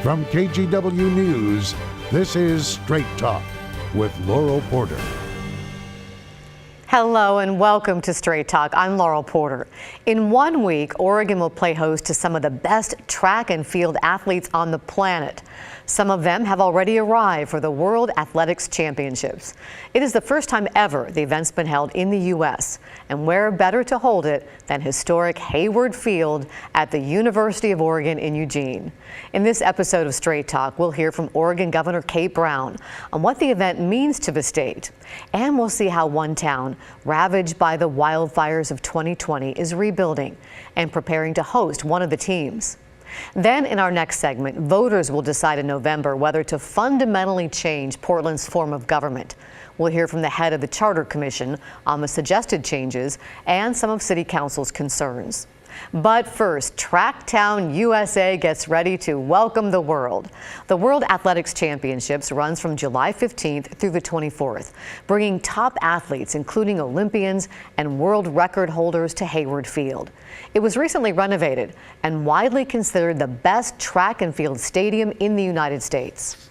From KGW News, this is Straight Talk with Laurel Porter. Hello and welcome to Straight Talk. I'm Laurel Porter. In 1 week, Oregon will play host to some of the best track and field athletes on the planet. Some of them have already arrived for the World Athletics Championships. It is the first time ever the event's been held in the U.S., and where better to hold it than historic Hayward Field at the University of Oregon in Eugene. In this episode of Straight Talk, we'll hear from Oregon Governor Kate Brown on what the event means to the state, and we'll see how one town ravaged by the wildfires of 2020 is rebuilding and preparing to host one of the teams. Then in our next segment, voters will decide in November whether to fundamentally change Portland's form of government. We'll hear from the head of the Charter Commission on the suggested changes and some of City Council's concerns. But first, Tracktown USA gets ready to welcome the world. The World Athletics Championships runs from July 15th through the 24th, bringing top athletes, including Olympians and world record holders, to Hayward Field. It was recently renovated and widely considered the best track and field stadium in the United States.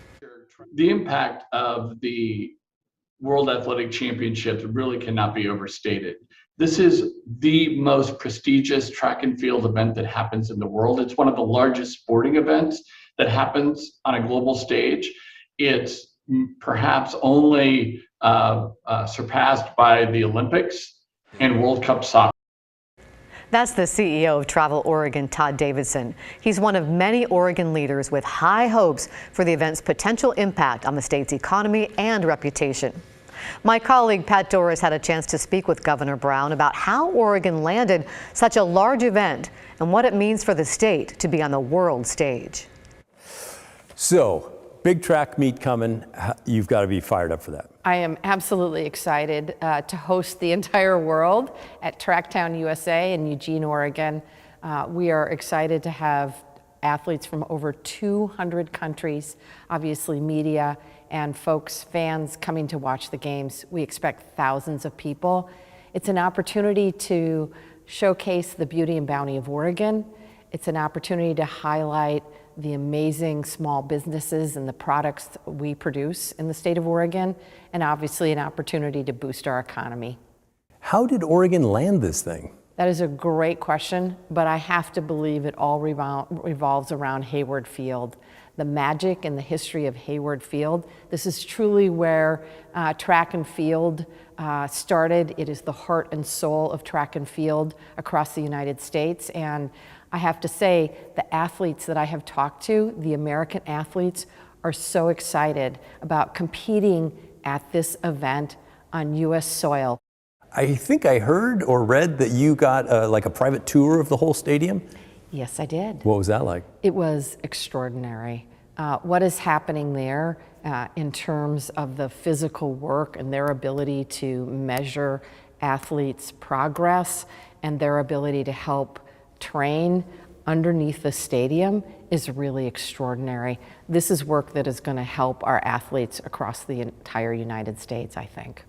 The impact of the World Athletic Championships really cannot be overstated. This is the most prestigious track and field event that happens in the world. It's one of the largest sporting events that happens on a global stage. It's perhaps only surpassed by the Olympics and World Cup soccer. That's the CEO of Travel Oregon, Todd Davidson. He's one of many Oregon leaders with high hopes for the event's potential impact on the state's economy and reputation. My colleague Pat Doris had a chance to speak with Governor Brown about how Oregon landed such a large event and what it means for the state to be on the world stage. So, big track meet coming. You've got to be fired up for that. I am absolutely excited to host the entire world at Tracktown USA in Eugene, Oregon. We are excited to have athletes from over 200 countries, obviously media and folks, fans coming to watch the games. We expect thousands of people. It's an opportunity to showcase the beauty and bounty of Oregon. It's an opportunity to highlight the amazing small businesses and the products we produce in the state of Oregon, and obviously an opportunity to boost our economy. How did Oregon land this thing? That is a great question, but I have to believe it all revolves around Hayward Field. The magic and the history of Hayward Field. This is truly where track and field started. It is the heart and soul of track and field across the United States. And I have to say, the athletes that I have talked to, the American athletes, are so excited about competing at this event on U.S. soil. I think I heard or read that you got like a private tour of the whole stadium. Yes, I did. What was that like? It was extraordinary. What is happening there in terms of the physical work and their ability to measure athletes' progress and their ability to help train underneath the stadium is really extraordinary. This is work that is going to help our athletes across the entire United States, I think.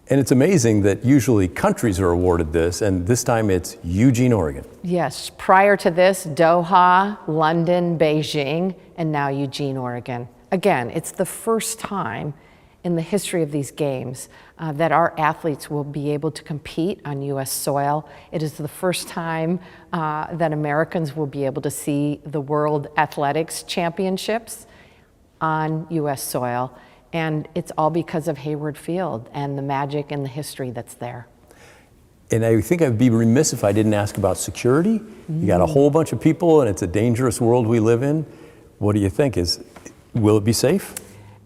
And it's amazing that usually countries are awarded this, and this time it's Eugene, Oregon. Yes, prior to this, Doha, London, Beijing, and now Eugene, Oregon. Again, it's the first time in the history of these games that our athletes will be able to compete on U.S. soil. It is the first time that Americans will be able to see the World Athletics Championships on U.S. soil. And it's all because of Hayward Field and the magic and the history that's there. And I think I'd be remiss if I didn't ask about security. You got a whole bunch of people and it's a dangerous world we live in. What do you think? Will it be safe?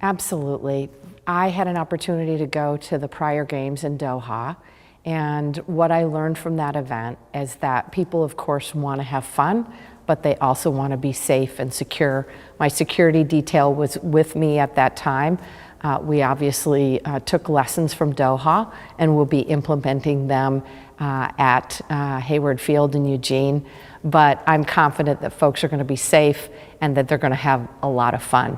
Absolutely. I had an opportunity to go to the prior games in Doha. And what I learned from that event is that people, of course, want to have fun, but they also want to be safe and secure. My security detail was with me at that time. We obviously took lessons from Doha and will be implementing them at Hayward Field in Eugene. But I'm confident that folks are going to be safe and that they're going to have a lot of fun.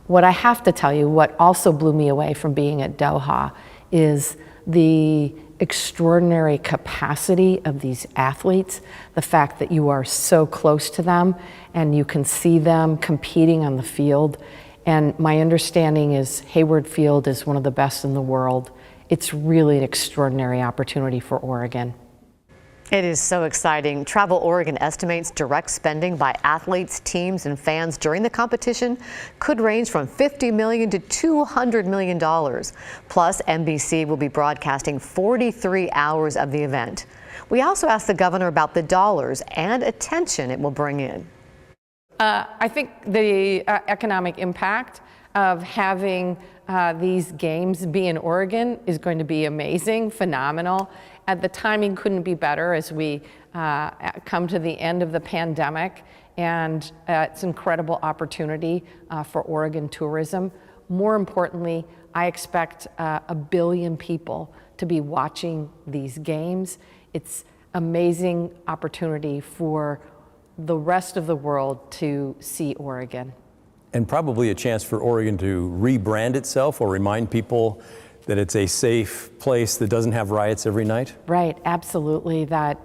What I have to tell you, what also blew me away from being at Doha is the extraordinary capacity of these athletes, the fact that you are so close to them and you can see them competing on the field. And my understanding is Hayward Field is one of the best in the world. It's really an extraordinary opportunity for Oregon. It is so exciting. Travel Oregon estimates direct spending by athletes, teams, and fans during the competition could range from $50 million to $200 million. Plus, NBC will be broadcasting 43 hours of the event. We also asked the governor about the dollars and attention it will bring in. I think the economic impact of having these games be in Oregon is going to be amazing, phenomenal. The timing couldn't be better as we come to the end of the pandemic, and it's an incredible opportunity for Oregon tourism. More importantly, I expect 1 billion people to be watching these games. It's amazing opportunity for the rest of the world to see Oregon. And probably a chance for Oregon to rebrand itself or remind people that it's a safe place that doesn't have riots every night? Right, absolutely. That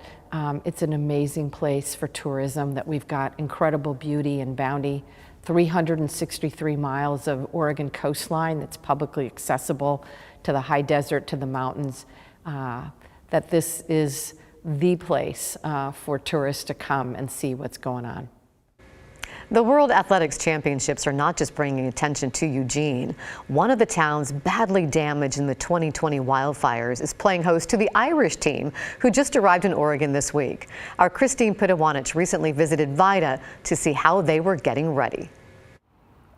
it's an amazing place for tourism, that we've got incredible beauty and bounty, 363 miles of Oregon coastline that's publicly accessible to the high desert, to the mountains, that this is the place for tourists to come and see what's going on. The World Athletics Championships are not just bringing attention to Eugene. One of the towns badly damaged in the 2020 wildfires is playing host to the Irish team, who just arrived in Oregon this week. Our Christine Pitawanich recently visited Vida to see how they were getting ready.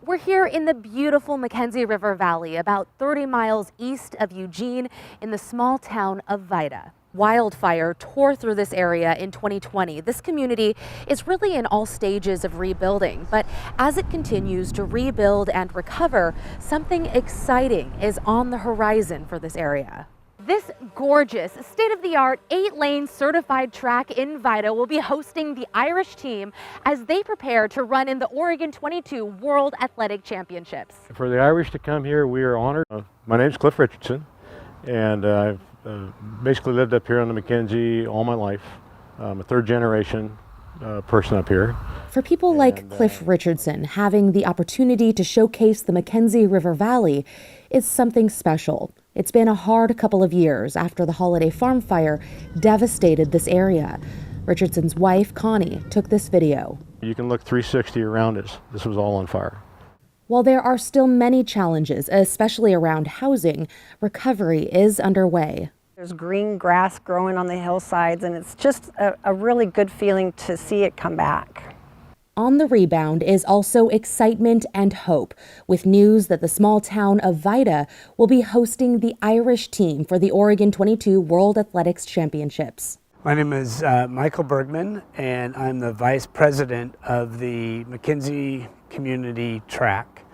We're here in the beautiful Mackenzie River Valley, about 30 miles east of Eugene, in the small town of Vida. Wildfire tore through this area in 2020. This community is really in all stages of rebuilding, but as it continues to rebuild and recover, something exciting is on the horizon for this area. This gorgeous, state-of-the-art 8-lane certified track in Vida will be hosting the Irish team as they prepare to run in the Oregon 22 World Athletic Championships. For the Irish to come here, we are honored. My name is Cliff Richardson, and I've basically lived up here on the Mackenzie all my life. I'm a third-generation person up here. For people like Cliff Richardson, having the opportunity to showcase the Mackenzie River Valley is something special. It's been a hard couple of years after the Holiday Farm fire devastated this area. Richardson's wife, Connie, took this video. You can look 360 around us. This was all on fire. While there are still many challenges, especially around housing, recovery is underway. There's green grass growing on the hillsides, and it's just a really good feeling to see it come back. On the rebound is also excitement and hope, with news that the small town of Vida will be hosting the Irish team for the Oregon 22 World Athletics Championships. My name is Michael Bergman, and I'm the Vice President of the Mackenzie Community Track,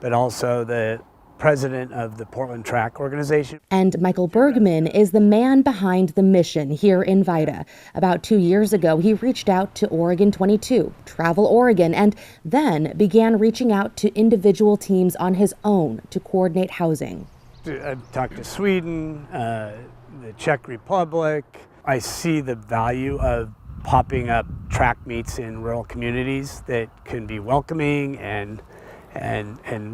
but also the President of the Portland Track Organization. And Michael Bergman is the man behind the mission here in Vida. About 2 years ago, he reached out to Oregon 22, Travel Oregon, and then began reaching out to individual teams on his own to coordinate housing. I've talked to Sweden, the Czech Republic. I see the value of popping up track meets in rural communities that can be welcoming and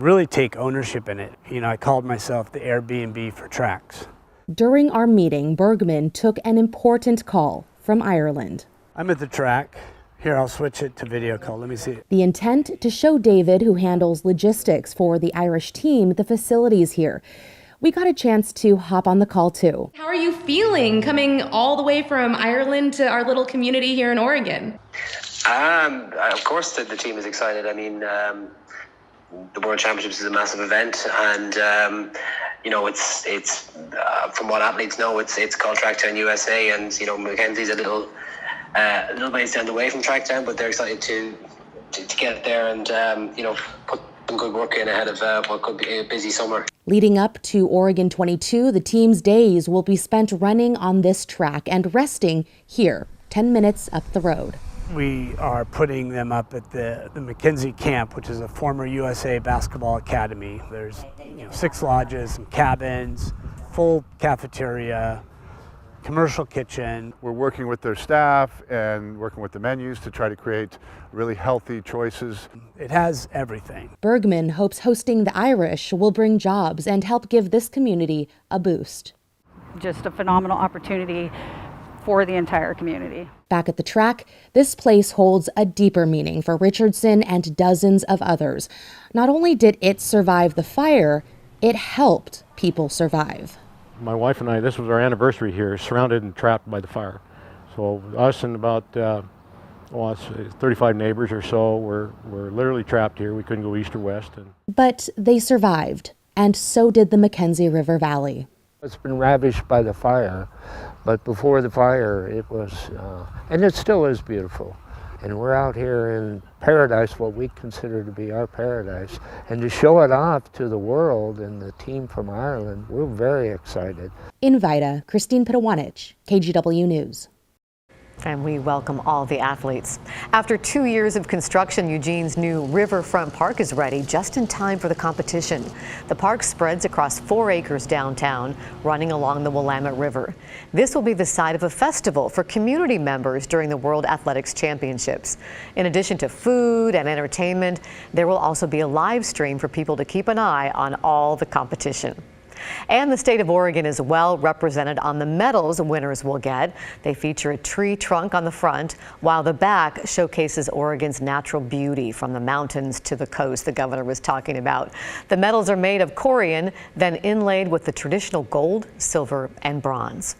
really take ownership in it. You know, I called myself the Airbnb for tracks. During our meeting, Bergman took an important call from Ireland. I'm at the track. Here, I'll switch it to video call. Let me see it. The intent to show David, who handles logistics for the Irish team, the facilities here. We got a chance to hop on the call too. How are you feeling coming all the way from Ireland to our little community here in Oregon? Of course the team is excited. I mean, the World Championships is a massive event, and you know, it's from what athletes know, it's called Tracktown USA, and you know, Mackenzie's a little ways down the way from Tracktown, but they're excited to get there and you know, put some good work in ahead of what could be a busy summer. Leading up to Oregon 22, the team's days will be spent running on this track and resting here, 10 minutes up the road. We are putting them up at the Mackenzie Camp, which is a former USA Basketball Academy. There's 6 lodges, some cabins, full cafeteria, commercial kitchen. We're working with their staff and working with the menus to try to create really healthy choices. It has everything. Bergman hopes hosting the Irish will bring jobs and help give this community a boost. Just a phenomenal opportunity for the entire community. Back at the track, this place holds a deeper meaning for Richardson and dozens of others. Not only did it survive the fire, it helped people survive. My wife and I, this was our anniversary here, surrounded and trapped by the fire. So us and about 35 neighbors or so were literally trapped here. We couldn't go east or west. But they survived, and so did the Mackenzie River Valley. It's been ravaged by the fire, but before the fire it was, and it still is beautiful. And we're out here in paradise, what we consider to be our paradise. And to show it off to the world and the team from Ireland, we're very excited. In Vida, Christine Pitawanich, KGW News. And we welcome all the athletes. After 2 years of construction, Eugene's new Riverfront Park is ready just in time for the competition. The park spreads across 4 acres downtown, running along the Willamette River. This will be the site of a festival for community members during the World Athletics Championships. In addition to food and entertainment, there will also be a live stream for people to keep an eye on all the competition. And the state of Oregon is well represented on the medals winners will get. They feature a tree trunk on the front, while the back showcases Oregon's natural beauty from the mountains to the coast the governor was talking about. The medals are made of corian, then inlaid with the traditional gold, silver, and bronze.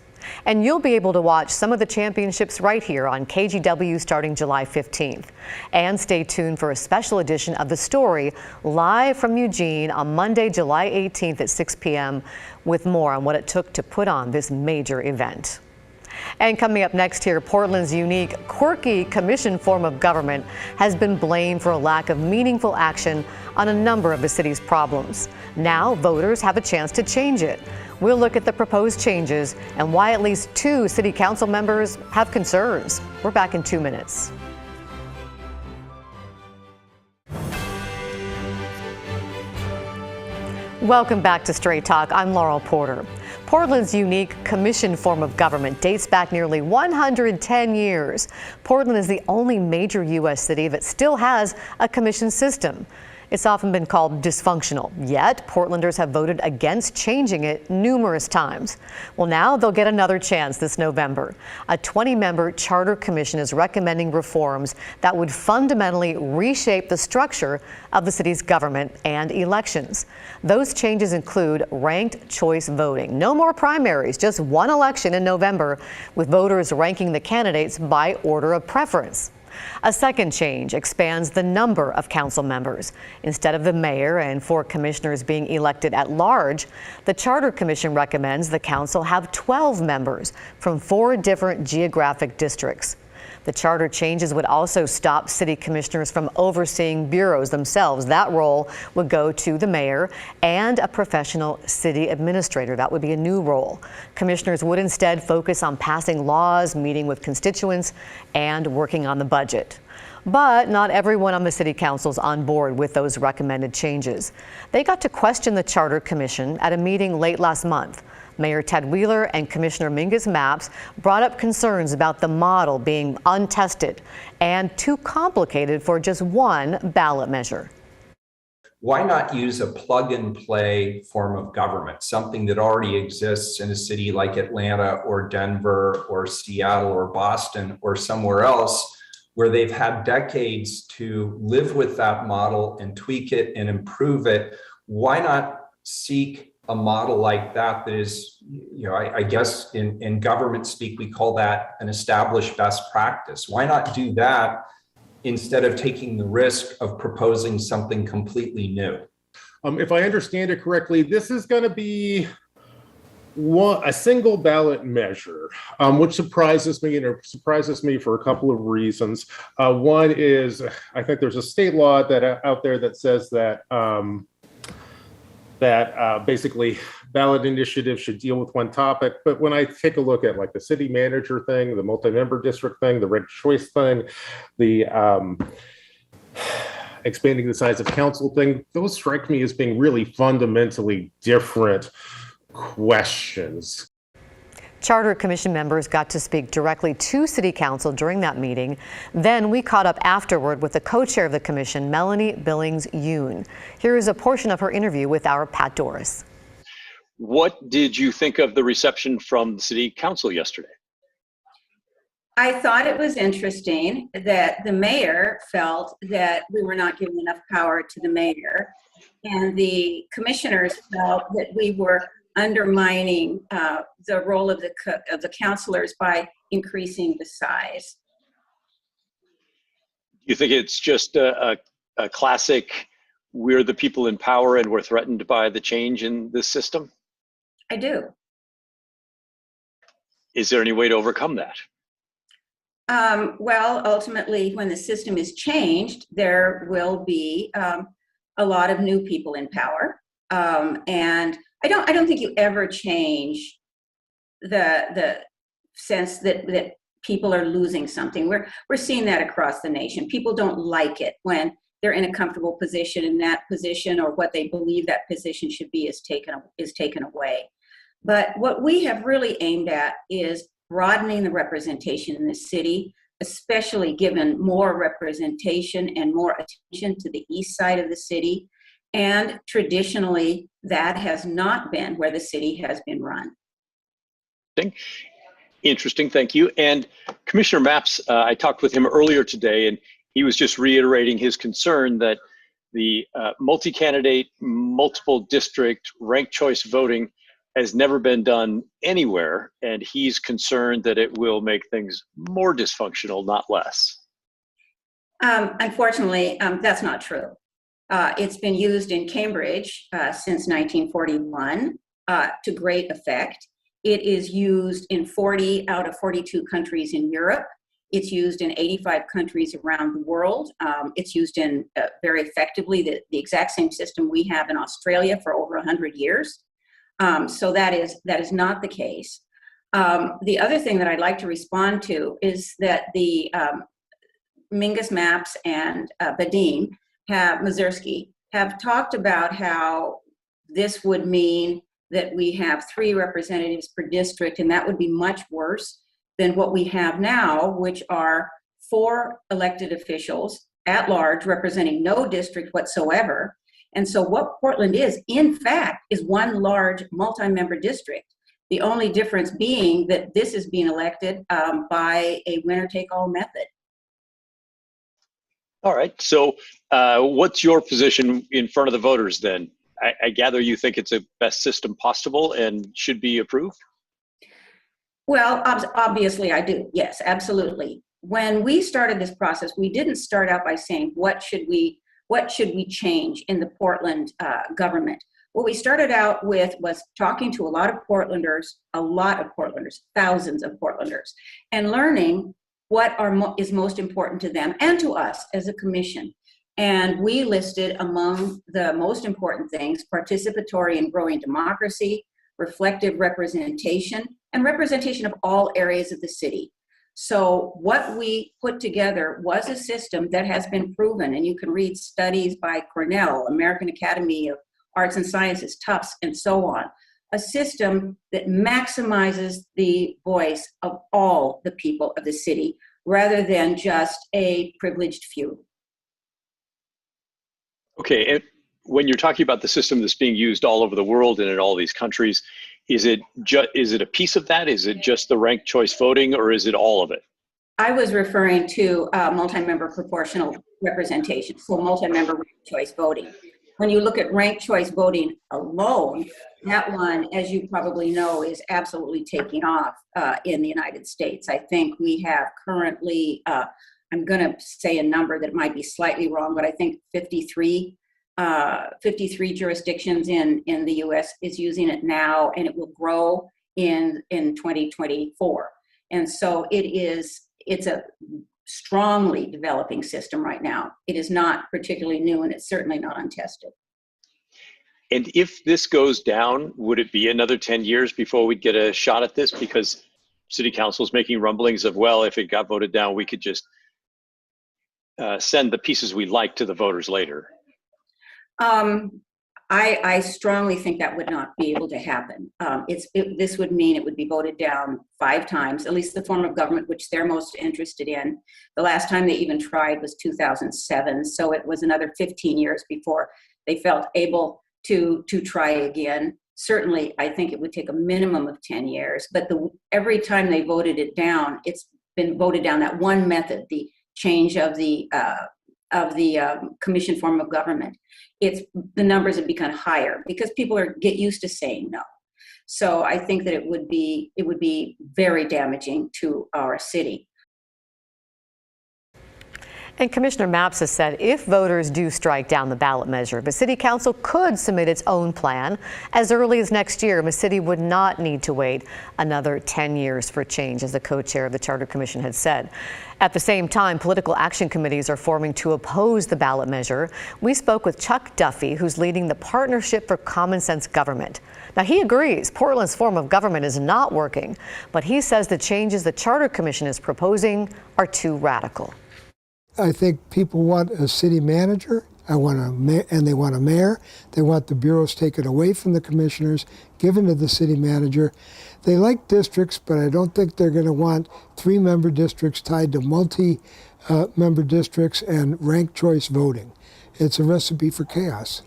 And you'll be able to watch some of the championships right here on KGW starting July 15th. And stay tuned for a special edition of The Story live from Eugene on Monday, July 18th at 6 p.m. with more on what it took to put on this major event. And coming up next here, Portland's unique, quirky commission form of government has been blamed for a lack of meaningful action on a number of the city's problems. Now voters have a chance to change it. We'll look at the proposed changes and why at least 2 city council members have concerns. We're back in 2 minutes. Welcome back to Straight Talk. I'm Laurel Porter. Portland's unique commission form of government dates back nearly 110 years. Portland is the only major U.S. city that still has a commission system. It's often been called dysfunctional, yet Portlanders have voted against changing it numerous times. Well, now they'll get another chance this November. A 20-member charter commission is recommending reforms that would fundamentally reshape the structure of the city's government and elections. Those changes include ranked choice voting. No more primaries, just one election in November, with voters ranking the candidates by order of preference. A second change expands the number of council members. Instead of the mayor and 4 commissioners being elected at large, the Charter Commission recommends the council have 12 members from 4 different geographic districts. The charter changes would also stop city commissioners from overseeing bureaus themselves. That role would go to the mayor and a professional city administrator. That would be a new role. Commissioners would instead focus on passing laws, meeting with constituents, and working on the budget. But not everyone on the city council is on board with those recommended changes. They got to question the Charter Commission at a meeting late last month. Mayor Ted Wheeler and Commissioner Mingus Mapps brought up concerns about the model being untested and too complicated for just one ballot measure. Why not use a plug-and-play form of government, something that already exists in a city like Atlanta or Denver or Seattle or Boston or somewhere else, where they've had decades to live with that model and tweak it and improve it? Why not seek a model like that is, I guess in government speak, we call that an established best practice. Why not do that instead of taking the risk of proposing something completely new? If I understand it correctly, this is going to be a single ballot measure, which surprises me, and it surprises me for a couple of reasons. One is, I think there's a state law out there that says that basically ballot initiatives should deal with one topic. But when I take a look at like the city manager thing, the multi-member district thing, the ranked choice thing, the expanding the size of council thing, those strike me as being really fundamentally different questions. Charter Commission members got to speak directly to City Council during that meeting. Then we caught up afterward with the co-chair of the commission, Melanie Billings-Yoon. Here is a portion of her interview with our Pat Doris. What did you think of the reception from the City Council yesterday? I thought it was interesting that the mayor felt that we were not giving enough power to the mayor, and the commissioners felt that we were undermining the role of the councilors by increasing the size. Do you think it's just a classic, we're the people in power and we're threatened by the change in this system? I do. Is there any way to overcome that? Well, ultimately, when the system is changed, there will be a lot of new people in power, and I don't think you ever change the sense that people are losing something. We're seeing that across the nation. People don't like it when they're in a comfortable position, and that position or what they believe that position should be is taken away. But what we have really aimed at is broadening the representation in the city, especially given more representation and more attention to the east side of the city. And traditionally, that has not been where the city has been run. Interesting, thank you. And Commissioner Mapps, I talked with him earlier today, and he was just reiterating his concern that the multi-candidate, multiple district, ranked choice voting has never been done anywhere, and he's concerned that it will make things more dysfunctional, not less. Unfortunately, that's not true. It's been used in Cambridge since 1941 to great effect. It is used in 40 out of 42 countries in Europe. It's used in 85 countries around the world. It's used in very effectively the exact same system we have in Australia for over 100 years. So that is not the case. The other thing that I'd like to respond to is that the Mingus Mapps and Vadim Mazursky have talked about how this would mean that we have 3 representatives per district, and that would be much worse than what we have now, which are 4 elected officials at large representing no district whatsoever. And so what Portland is, in fact, is one large multi-member district. The only difference being that this is being elected by a winner-take-all method. All right, so what's your position in front of the voters then? I gather you think it's the best system possible and should be approved? Well, obviously I do, yes, absolutely. When we started this process, we didn't start out by saying, what should we change in the Portland government? What we started out with was talking to a lot of Portlanders, thousands of Portlanders, and learning what is most important to them and to us as a commission. And we listed among the most important things, participatory and growing democracy, reflective representation, and representation of all areas of the city. So what we put together was a system that has been proven, and you can read studies by Cornell, American Academy of Arts and Sciences, Tufts, and so on. A system that maximizes the voice of all the people of the city rather than just a privileged few. Okay, and when you're talking about the system that's being used all over the world and in all these countries, is it a piece of that? Is it just the ranked choice voting, or is it all of it? I was referring to multi-member proportional representation, so multi-member ranked choice voting. When you look at ranked choice voting alone, that one, as you probably know, is absolutely taking off in the United States. I think we have currently, I'm going to say a number that might be slightly wrong, but I think 53 jurisdictions in the U.S. is using it now, and it will grow in 2024. And so it's a strongly developing system right now. It is not particularly new, and it's certainly not untested. And if this goes down, would it be another 10 years before we'd get a shot at this? Because City Council is making rumblings of, well, if it got voted down, we could just send the pieces we like to the voters later. I strongly think that would not be able to happen. This would mean it would be voted down 5 times, at least the form of government which they're most interested in. The last time they even tried was 2007, so it was another 15 years before they felt able to try again. Certainly, I think it would take a minimum of 10 years, but every time they voted it down, it's been voted down that one method, the change of the commission form of government. The numbers have become higher because people get used to saying no. So I think that it would be very damaging to our city. And Commissioner Mapps has said if voters do strike down the ballot measure, the City Council could submit its own plan as early as next year. The city would not need to wait another 10 years for change, as the co-chair of the Charter Commission had said. At the same time, political action committees are forming to oppose the ballot measure. We spoke with Chuck Duffy, who's leading the Partnership for Common Sense Government. Now, he agrees Portland's form of government is not working, but he says the changes the Charter Commission is proposing are too radical. I think people want a city manager, and they want a mayor. They want the bureaus taken away from the commissioners, given to the city manager. They like districts, but I don't think they're going to want 3-member districts tied to multi-member districts and ranked choice voting. It's a recipe for chaos.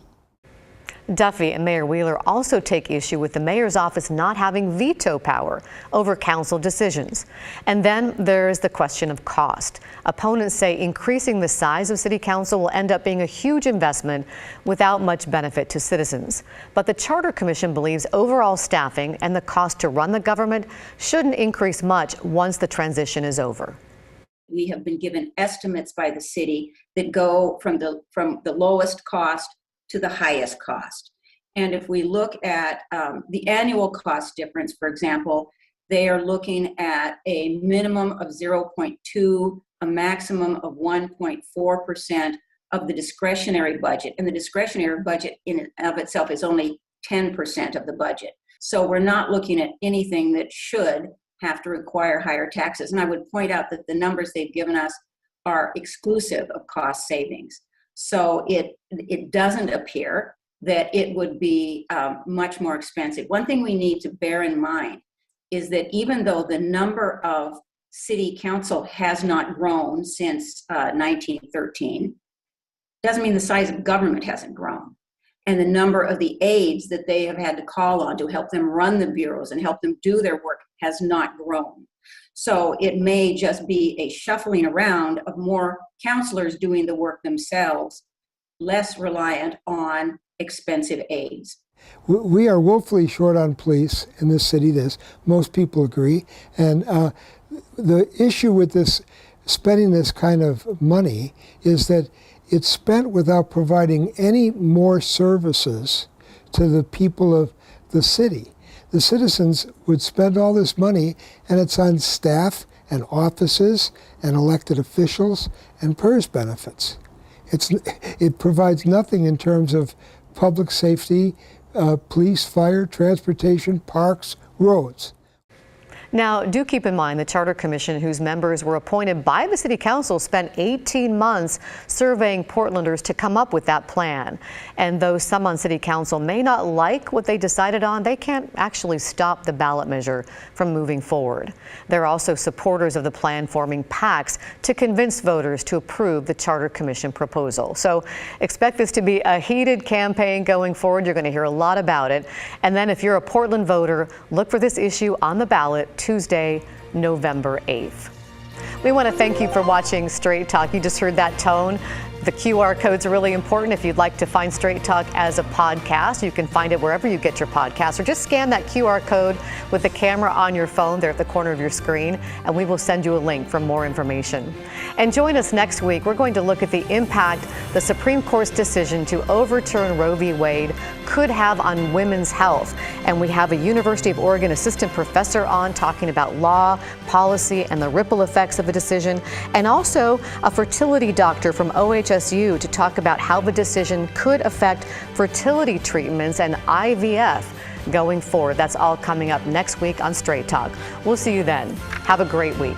Duffy and Mayor Wheeler also take issue with the mayor's office not having veto power over council decisions. And then there's the question of cost. Opponents say increasing the size of city council will end up being a huge investment without much benefit to citizens. But the Charter Commission believes overall staffing and the cost to run the government shouldn't increase much once the transition is over. We have been given estimates by the city that go from the lowest cost to the highest cost. And if we look at the annual cost difference, for example, they are looking at a minimum of 0.2, a maximum of 1.4% of the discretionary budget. And the discretionary budget in and of itself is only 10% of the budget. So we're not looking at anything that should have to require higher taxes. And I would point out that the numbers they've given us are exclusive of cost savings. So it doesn't appear that it would be much more expensive. One thing we need to bear in mind is that even though the number of city council has not grown since 1913, doesn't mean the size of government hasn't grown. And the number of the aides that they have had to call on to help them run the bureaus and help them do their work has not grown. So it may just be a shuffling around of more counselors doing the work themselves, less reliant on expensive aides. We are woefully short on police in this city. Most people agree. And the issue with this spending this kind of money is that it's spent without providing any more services to the people of the city. The citizens would spend all this money, and it's on staff and offices and elected officials and PERS benefits. It provides nothing in terms of public safety, police, fire, transportation, parks, roads. Now, do keep in mind the Charter Commission, whose members were appointed by the City Council, spent 18 months surveying Portlanders to come up with that plan. And though some on City Council may not like what they decided on, they can't actually stop the ballot measure from moving forward. They're also supporters of the plan, forming PACs to convince voters to approve the Charter Commission proposal. So expect this to be a heated campaign going forward. You're going to hear a lot about it. And then if you're a Portland voter, look for this issue on the ballot Tuesday, November 8th. We want to thank you for watching Straight Talk. You just heard that tone. The QR codes are really important. If you'd like to find Straight Talk as a podcast, you can find it wherever you get your podcasts, or just scan that QR code with the camera on your phone there at the corner of your screen, and we will send you a link for more information. And join us next week. We're going to look at the impact the Supreme Court's decision to overturn Roe v. Wade could have on women's health. And we have a University of Oregon assistant professor on talking about law, policy, and the ripple effects of the decision, and also a fertility doctor from OHSU to talk about how the decision could affect fertility treatments and IVF going forward. That's all coming up next week on Straight Talk. We'll see you then. Have a great week.